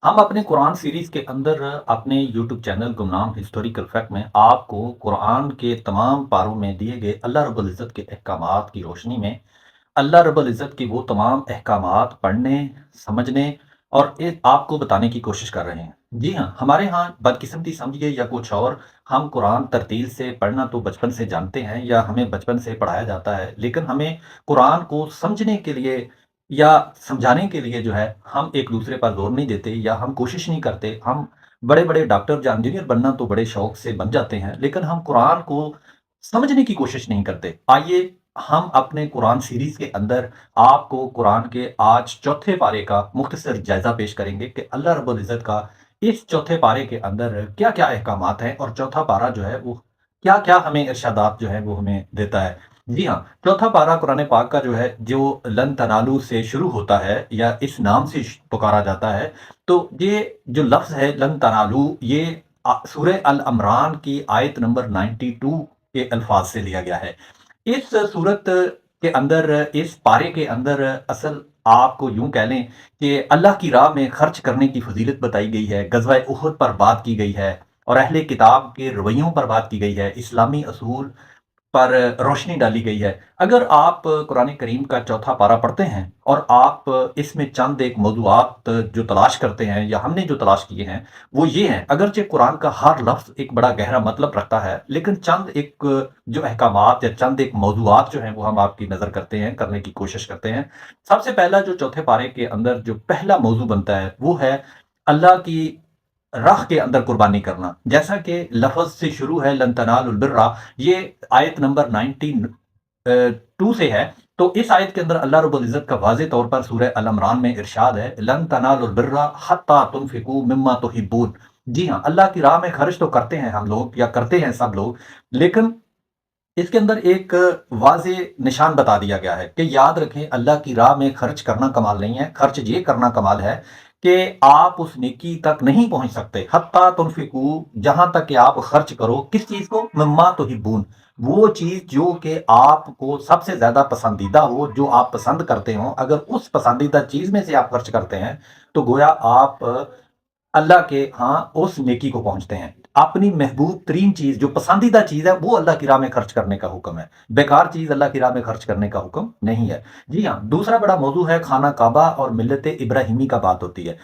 ہم اپنے قرآن سیریز کے اندر اپنے یوٹیوب چینل گمنام ہسٹوریکل فیکٹ میں آپ کو قرآن کے تمام پاروں میں دیے گئے اللہ رب العزت کے احکامات کی روشنی میں اللہ رب العزت کی وہ تمام احکامات پڑھنے، سمجھنے اور آپ کو بتانے کی کوشش کر رہے ہیں۔ جی ہاں، ہمارے ہاں بدقسمتی سمجھیے یا کچھ اور، ہم قرآن ترتیل سے پڑھنا تو بچپن سے جانتے ہیں یا ہمیں بچپن سے پڑھایا جاتا ہے، لیکن ہمیں قرآن کو سمجھنے کے لیے یا سمجھانے کے لیے جو ہے ہم ایک دوسرے پر زور نہیں دیتے یا ہم کوشش نہیں کرتے۔ ہم بڑے بڑے ڈاکٹر یا انجینئر بننا تو بڑے شوق سے بن جاتے ہیں، لیکن ہم قرآن کو سمجھنے کی کوشش نہیں کرتے۔ آئیے ہم اپنے قرآن سیریز کے اندر آپ کو قرآن کے آج چوتھے پارے کا مختصر جائزہ پیش کریں گے کہ اللہ رب العزت کا اس چوتھے پارے کے اندر کیا کیا احکامات ہیں، اور چوتھا پارا جو ہے وہ کیا کیا ہمیں ارشادات جو ہے وہ ہمیں دیتا ہے۔ جی ہاں، چوتھا پارا قرآن پاک کا جو ہے، جو لن تنالو سے شروع ہوتا ہے یا اس نام سے پکارا جاتا ہے، تو یہ جو لفظ ہے لن تنالو، یہ سورہ العمران کی آیت نمبر 92 کے الفاظ سے لیا گیا ہے۔ اس صورت کے اندر، اس پارے کے اندر، اصل آپ کو یوں کہہ لیں کہ اللہ کی راہ میں خرچ کرنے کی فضیلت بتائی گئی ہے، غزوہ احد پر بات کی گئی ہے، اور اہل کتاب کے رویوں پر بات کی گئی ہے، اسلامی اصول پر روشنی ڈالی گئی ہے۔ اگر آپ قرآن کریم کا چوتھا پارہ پڑھتے ہیں اور آپ اس میں چند ایک موضوعات جو تلاش کرتے ہیں یا ہم نے جو تلاش کیے ہیں وہ یہ ہیں، اگرچہ قرآن کا ہر لفظ ایک بڑا گہرا مطلب رکھتا ہے، لیکن چند ایک جو احکامات یا چند ایک موضوعات جو ہیں وہ ہم آپ کی نظر کرتے ہیں، کرنے کی کوشش کرتے ہیں۔ سب سے پہلا جو چوتھے پارے کے اندر جو پہلا موضوع بنتا ہے وہ ہے اللہ کی راہ کے اندر قربانی کرنا۔ جیسا کہ لفظ سے شروع ہے لن تنالوا البر، یہ آیت نمبر 92 سے ہے، تو اس آیت کے اندر اللہ رب العزت کا واضح طور پر سورہ العمران میں ارشاد ہے لن تنالوا البر حتی تنفقوا مما تحبون۔ جی ہاں، اللہ کی راہ میں خرچ تو کرتے ہیں ہم لوگ یا کرتے ہیں سب لوگ، لیکن اس کے اندر ایک واضح نشان بتا دیا گیا ہے کہ یاد رکھیں اللہ کی راہ میں خرچ کرنا کمال نہیں ہے، خرچ یہ کرنا کمال ہے کہ آپ اس نیکی تک نہیں پہنچ سکتے حتیٰ تنفقو، جہاں تک کہ آپ خرچ کرو کس چیز کو، مما تحبون، وہ چیز جو کہ آپ کو سب سے زیادہ پسندیدہ ہو، جو آپ پسند کرتے ہوں، اگر اس پسندیدہ چیز میں سے آپ خرچ کرتے ہیں تو گویا آپ اللہ کے ہاں اس نیکی کو پہنچتے ہیں۔ اپنی محبوب ترین چیز جو پسندیدہ چیز ہے وہ اللہ کی راہ میں خرچ کرنے کا حکم ہے، بیکار چیز اللہ کی راہ میں خرچ کرنے کا حکم نہیں ہے۔ جی ہاں، دوسرا بڑا موضوع ہے خانہ کعبہ اور ملت ابراہیمی کا بات ہوتی ہے۔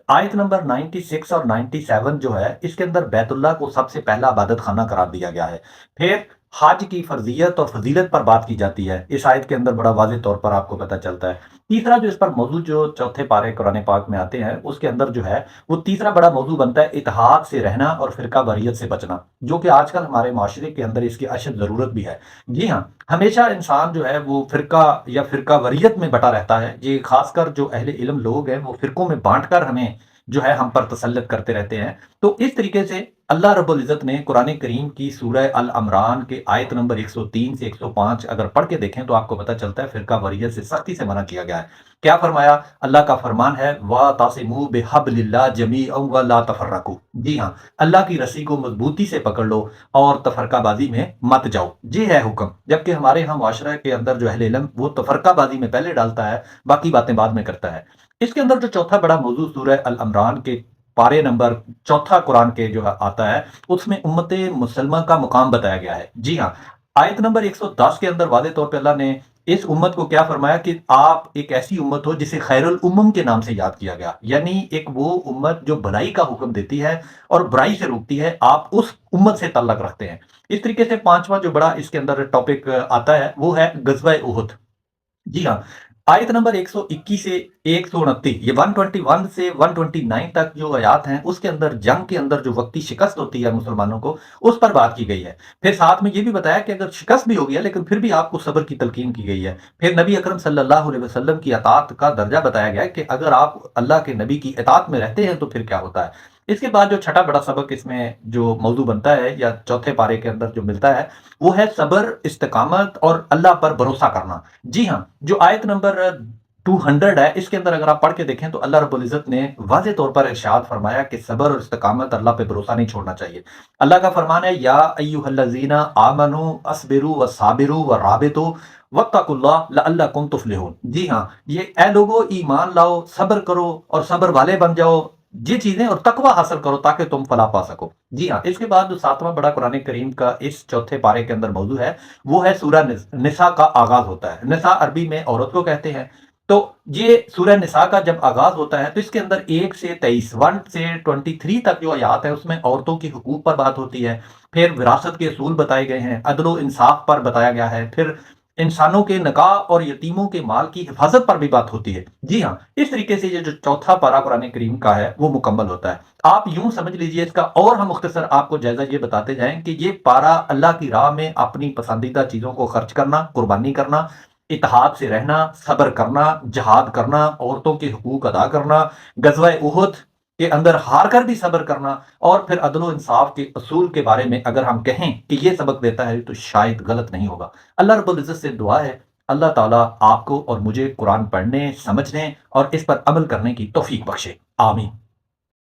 آیت نمبر 96 اور 97 جو ہے، اس کے اندر بیت اللہ کو سب سے پہلا عبادت خانہ قرار دیا گیا ہے۔ پھر حج کی فرضیت اور فضیلت پر بات کی جاتی ہے، اس آیت کے اندر بڑا واضح طور پر آپ کو پتہ چلتا ہے۔ تیسرا جو اس پر موضوع جو چوتھے پارے قرآن پاک میں آتے ہیں، اس کے اندر جو ہے وہ تیسرا بڑا موضوع بنتا ہے اتحاد سے رہنا اور فرقہ واریت سے بچنا، جو کہ آج کل ہمارے معاشرے کے اندر اس کی اشد ضرورت بھی ہے۔ جی ہاں، ہمیشہ انسان جو ہے وہ فرقہ یا فرقہ واریت میں بٹا رہتا ہے، یہ خاص کر جو اہل علم لوگ ہیں وہ فرقوں میں بانٹ کر ہمیں جو ہے ہم پر تسلط کرتے رہتے ہیں۔ تو اس طریقے سے اللہ رب العزت نے قرآن کریم کی سورہ العمران کے آیت نمبر 103 سے 105 اگر پڑھ کے دیکھیں تو آپ کو پتہ چلتا ہے فرقہ واریت سے سختی سے منع کیا گیا ہے۔ کیا فرمایا؟ اللہ کا فرمان ہے وَاعْتَصِمُوا بِحَبْلِ اللَّهِ جَمِيعًا وَلَا تَفَرَّقُوا۔ جی ہاں، اللہ کی رسی کو مضبوطی سے پکڑ لو اور تفرقہ بازی میں مت جاؤ، یہ ہے حکم۔ جبکہ ہمارے ہاں معاشرہ کے اندر جو اہل علم وہ تفرقہ بازی میں پہلے ڈالتا ہے، باقی باتیں بعد میں کرتا ہے۔ اس کے اندر جو چوتھا بڑا موضوع سورہ العمران کے پارے نمبر چوتھا قرآن کے جو آتا ہے، اس میں امت مسلمہ کا مقام بتایا گیا ہے۔ جی ہاں، آیت نمبر 110 کے اندر واضح طور پہ اللہ نے اس امت کو کیا فرمایا کہ آپ ایک ایسی امت ہو جسے خیر الامم کے نام سے یاد کیا گیا، یعنی ایک وہ امت جو بھلائی کا حکم دیتی ہے اور برائی سے روکتی ہے، آپ اس امت سے تعلق رکھتے ہیں۔ اس طریقے سے پانچواں جو بڑا اس کے اندر ٹاپک آتا ہے وہ ہے غزوہ احد۔ جی ہاں، آیت نمبر 121 سے 129، یہ 121 سے 129 تک جو آیات ہیں، اس کے اندر جنگ کے اندر جو وقتی شکست ہوتی ہے مسلمانوں کو، اس پر بات کی گئی ہے۔ پھر ساتھ میں یہ بھی بتایا کہ اگر شکست بھی ہو گیا لیکن پھر بھی آپ کو صبر کی تلقین کی گئی ہے۔ پھر نبی اکرم صلی اللہ علیہ وسلم کی اطاعت کا درجہ بتایا گیا ہے کہ اگر آپ اللہ کے نبی کی اطاعت میں رہتے ہیں تو پھر کیا ہوتا ہے۔ اس کے بعد جو چھٹا بڑا سبق اس میں جو موضوع بنتا ہے یا چوتھے پارے کے اندر جو ملتا ہے وہ ہے صبر، استقامت اور اللہ پر بھروسہ کرنا۔ جی ہاں، جو آیت نمبر 200 ہے، اس کے اندر اگر آپ پڑھ کے دیکھیں تو اللہ رب العزت نے واضح طور پر ارشاد فرمایا کہ صبر اور استقامت، اللہ پہ بھروسہ نہیں چھوڑنا چاہیے۔ اللہ کا فرمان ہے یا ایھا الذین آمنوا اصبروا وصابروا ورابطوا واتقوا اللہ لعلکم تفلحون۔ جی ہاں، یہ اے لوگو ایمان لاؤ، صبر کرو اور صبر والے بن جاؤ، یہ چیزیں اور تقوی حاصل کرو تاکہ تم فلاح پا سکو۔ جی ہاں، اس کے بعد جو ساتواں بڑا قرآن کریم کا اس چوتھے پارے کے اندر موضوع ہے وہ ہے سورہ نساء کا آغاز ہوتا ہے۔ نساء عربی میں عورت کو کہتے ہیں۔ تو یہ سورہ نساء کا جب آغاز ہوتا ہے تو اس کے اندر 1 سے 23 1 سے 23 تک جو آیات ہے اس میں عورتوں کے حقوق پر بات ہوتی ہے، پھر وراثت کے اصول بتائے گئے ہیں، عدل و انصاف پر بتایا گیا ہے، پھر انسانوں کے نکاح اور یتیموں کے مال کی حفاظت پر بھی بات ہوتی ہے۔ جی ہاں، اس طریقے سے یہ جو چوتھا پارا قرآن کریم کا ہے وہ مکمل ہوتا ہے۔ آپ یوں سمجھ لیجئے اس کا، اور ہم مختصر آپ کو جائزہ یہ بتاتے جائیں کہ یہ پارا اللہ کی راہ میں اپنی پسندیدہ چیزوں کو خرچ کرنا، قربانی کرنا، اتحاد سے رہنا، صبر کرنا، جہاد کرنا، عورتوں کے حقوق ادا کرنا، غزوہ احد کے اندر ہار کر بھی صبر کرنا، اور پھر عدل و انصاف کے اصول کے بارے میں اگر ہم کہیں کہ یہ سبق دیتا ہے تو شاید غلط نہیں ہوگا۔ اللہ رب العزت سے دعا ہے اللہ تعالیٰ آپ کو اور مجھے قرآن پڑھنے، سمجھنے اور اس پر عمل کرنے کی توفیق بخشے۔ آمین۔